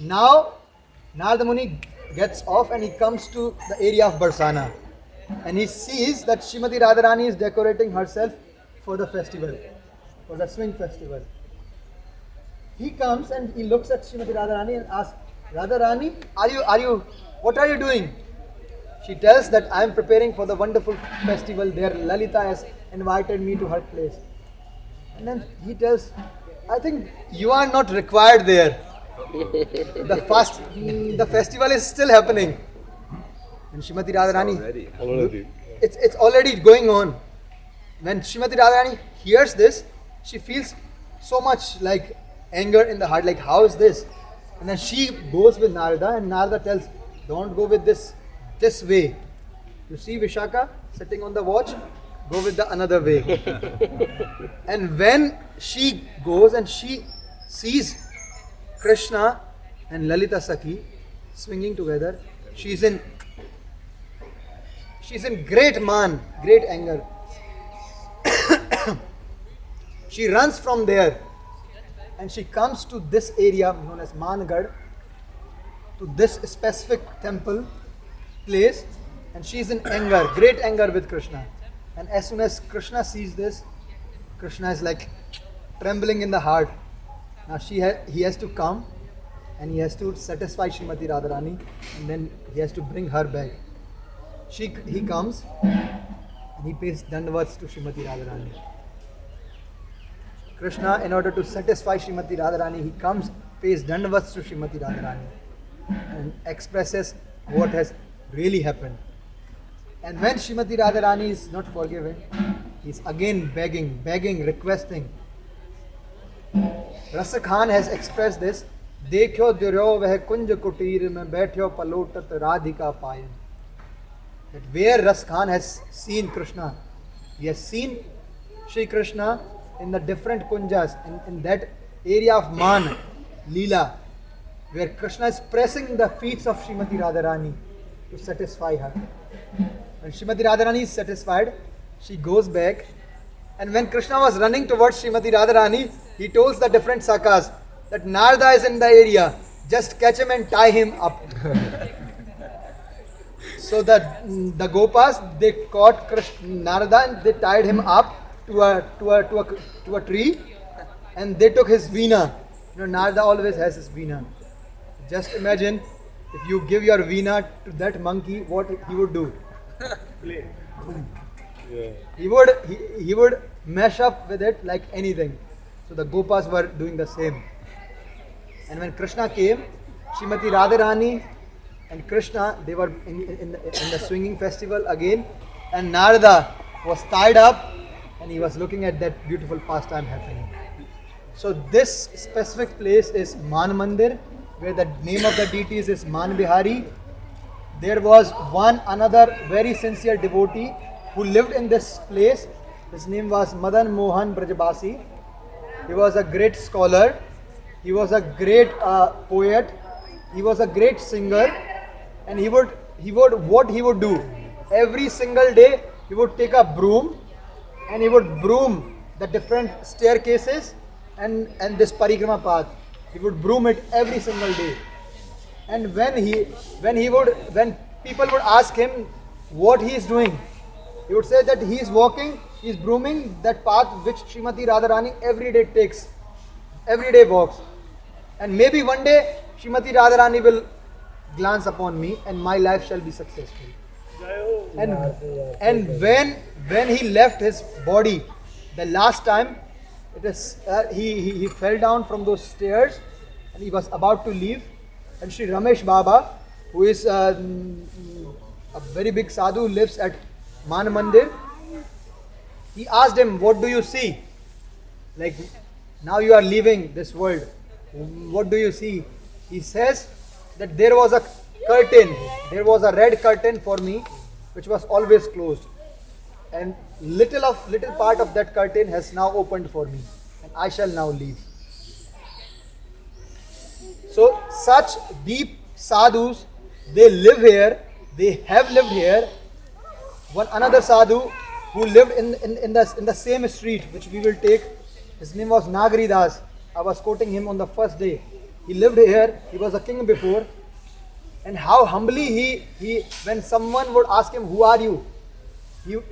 Speaker 1: Now, Narada Muni gets off and he comes to the area of Varsana. And he sees that Srimati Radharani is decorating herself for the festival, for the swing festival. He comes and he looks at Srimati Radharani and asks, Radharani, what are you doing? She tells that I am preparing for the wonderful festival there. Lalita has invited me to her place. And then he tells, I think you are not required there. The festival is still happening. And Srimati Radharani, it's already going on. When Srimati Radharani hears this, she feels so much like anger in the heart, like how is this? And then she goes with Narada, and Narada tells, don't go with this way. You see Vishaka sitting on the watch? Go with the another way. And when she goes and she sees Krishna and Lalita Sakhi swinging together, she's in great anger. She runs from there and she comes to this area known as Mangad, to this specific temple place, and she is in anger, great anger with Krishna. And as soon as Krishna sees this, Krishna is like trembling in the heart. Now he has to come and he has to satisfy Srimati Radharani, and then he has to bring her back. He comes and he pays dandavats to Srimati Radharani. Krishna, in order to satisfy Srimati Radharani, he comes, pays dandavats to Srimati Radharani and expresses what has really happened. And when Srimati Radharani is not forgiven, he is again begging, requesting. Rasa Khan has expressed this, देखो दुर्यो वह कुंज कुटीर में बैठो पलोटत राधिका पायन. That where Ras Khan has seen Krishna, he has seen Shri Krishna in the different kunjas, in that area of Man, Leela, where Krishna is pressing the feet of Srimati Radharani to satisfy her. When Srimati Radharani is satisfied, she goes back, and when Krishna was running towards Srimati Radharani, he told the different sakas that Narada is in the area, just catch him and tie him up. So the Gopas, they caught Narada and they tied him up to a tree, and they took his veena. Narada always has his veena. Just imagine if you give your veena to that monkey, what he would do. He would mash up with it like anything. So the Gopas were doing the same. And when Krishna came, Srimati Radharani and Krishna, they were in the swinging festival again, and Narada was tied up and he was looking at that beautiful pastime happening. So this specific place is Man Mandir, where the name of the deities is Man Bihari. There was another very sincere devotee who lived in this place. His name was Madan Mohan Brajabasi. He was a great scholar. He was a great poet. He was a great singer. And what he would do every single day, he would take a broom and he would broom the different staircases and this parikrama path. He would broom it every single day. And when people would ask him what he is doing, he would say that he is walking, he is brooming that path which Srimati Radharani every day walks. And maybe one day Srimati Radharani will glance upon me and my life shall be successful. And when he left his body the last time, he fell down from those stairs and he was about to leave, and Sri Ramesh Baba, who is a very big sadhu who lives at Man Mandir, he asked him, what do you see? Like, now you are leaving this world, what do you see? He says that there was a curtain, there was a red curtain for me which was always closed, and little part of that curtain has now opened for me, and I shall now leave. So such deep sadhus, they live here, they have lived here. One another sadhu who lived in the same street which we will take, his name was Nagari Das. I was quoting him on the first day. He lived here, he was a king before, and how humbly he when someone would ask him, who are you?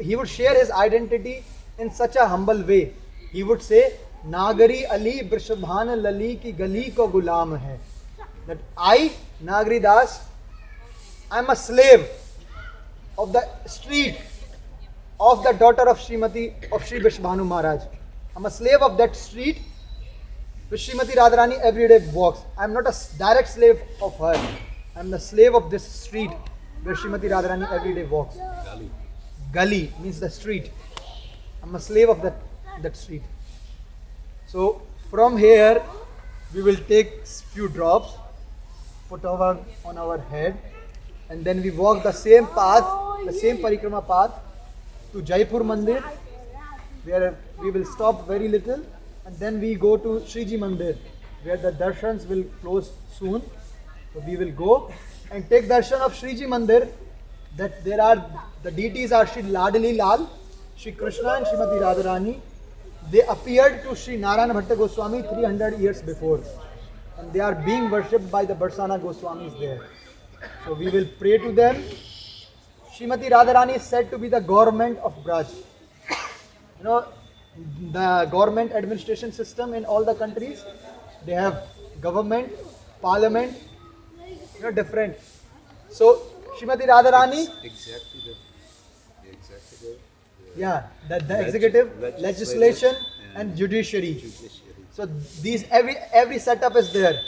Speaker 1: He would share his identity in such a humble way. He would say, Nagari Ali Brishabhan Lali ki gali ko gulam hai. That I, Nagari Das, I am a slave of the street of the daughter of Sri Brishabhanu Maharaj. I am a slave of that street which Srimati Radharani every day walks. I am not a direct slave of her. I am the slave of this street where Srimati Radharani every day walks. Gali means the street. I am a slave of that street. So from here we will take few drops, put on our head, and then we walk the same path, the same parikrama path to Jaipur Mandir, where we will stop very little, and then we go to Shriji Mandir, where the darshans will close soon. So we will go and take darshan of Shriji Mandir. That there are the deities are Shri Ladali Lal, Shri Krishna and Srimati Radharani. They appeared to Shri Narayana Bhatta Goswami 300 years before, and they are being worshipped by the Varsana Goswamis there. So we will pray to them. Srimati Radharani is said to be the government of Braj. You know, the government administration system in all the countries, they have government, parliament, different. So Srimati Radharani, the executive, legislation and judiciary. So these every setup is there.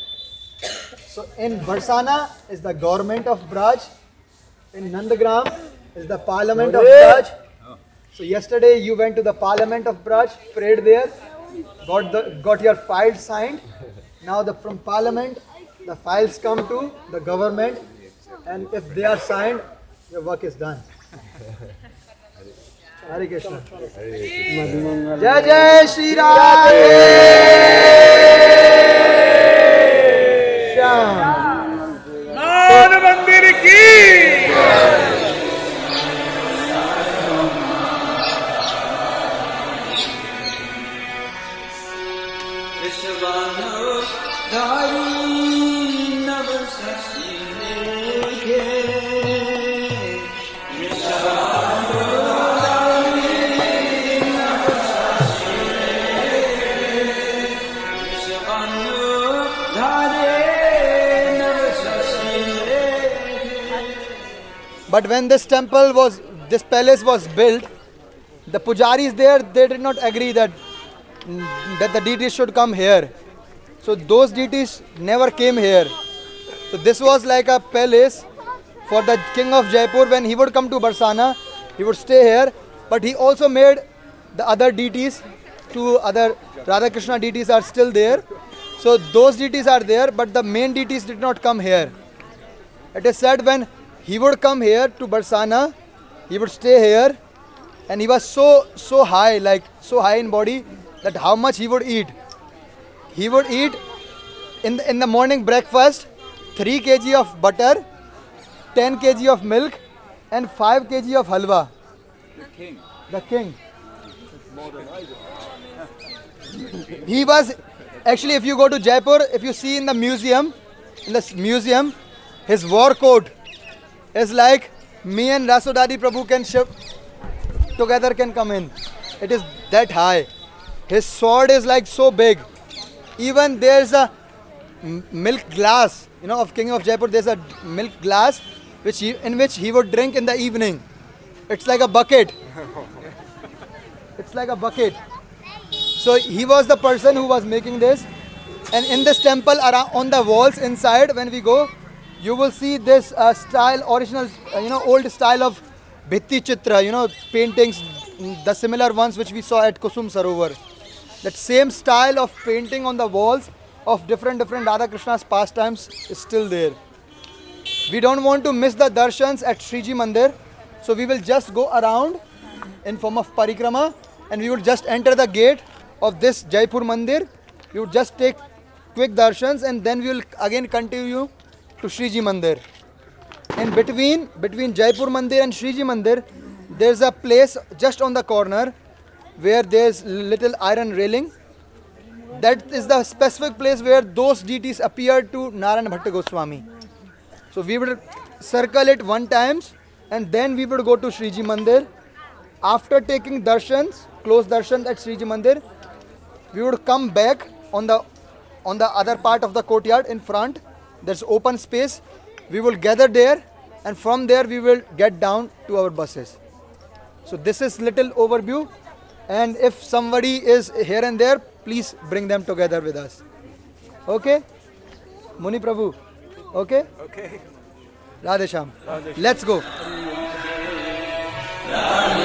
Speaker 1: So in Varsana is the government of Braj, in Nandagram is the parliament of Braj. So yesterday you went to the parliament of Braj, prayed there, got your file signed. Now from parliament the files come to the government, and if they are signed, your work is done. Hare Krishna. Jai Jai Shri Ram.
Speaker 2: मान मंदिर की
Speaker 1: But when this palace was built, the pujaris there, they did not agree that the deities should come here. So those deities never came here. So this was like a palace for the king of Jaipur. When he would come to Varsana, he would stay here. But he also made the other deities, two other Radha Krishna deities are still there. So those deities are there, but the main deities did not come here. It is said when he would come here to Varsana, he would stay here, and he was so high, like so high in body, that how much he would eat. He would eat in the morning breakfast 3 kg of butter, 10 kg of milk, and 5 kg of halwa. The king. He was actually, if you go to Jaipur, if you see in this museum, his war coat is like me and Rasodadi Prabhu can ship together, can come in. It is that high. His sword is like so big. Even there's a milk glass, of King of Jaipur. There's a milk glass in which he would drink in the evening. It's like a bucket. It's like a bucket. So he was the person who was making this. And in this temple, on the walls inside, when we go, you will see this original, old style of Bhitti Chitra, paintings, the similar ones which we saw at Kusum Sarovar. That same style of painting on the walls of different Radha Krishna's pastimes is still there. We don't want to miss the darshans at Sriji Mandir, so we will just go around in form of parikrama, and we will just enter the gate of this Jaipur Mandir. We will just take quick darshans, and then we will again continue to Sriji Mandir. In between Jaipur Mandir and Sriji Mandir, there's a place just on the corner where there's little iron railing. That is the specific place where those deities appeared to Narayana Bhatta Goswami. So we would circle it 1 time, and then we would go to Sriji Mandir. After taking darshans, close darshan at Sriji Mandir, we would come back on the other part of the courtyard in front. There's open space. We will gather there, and from there we will get down to our buses. So this is little overview, and if somebody is here and there, please bring them together with us. Okay? Muni Prabhu. Okay?
Speaker 2: Okay.
Speaker 1: Radhe Shyam. Let's go.
Speaker 2: Radhe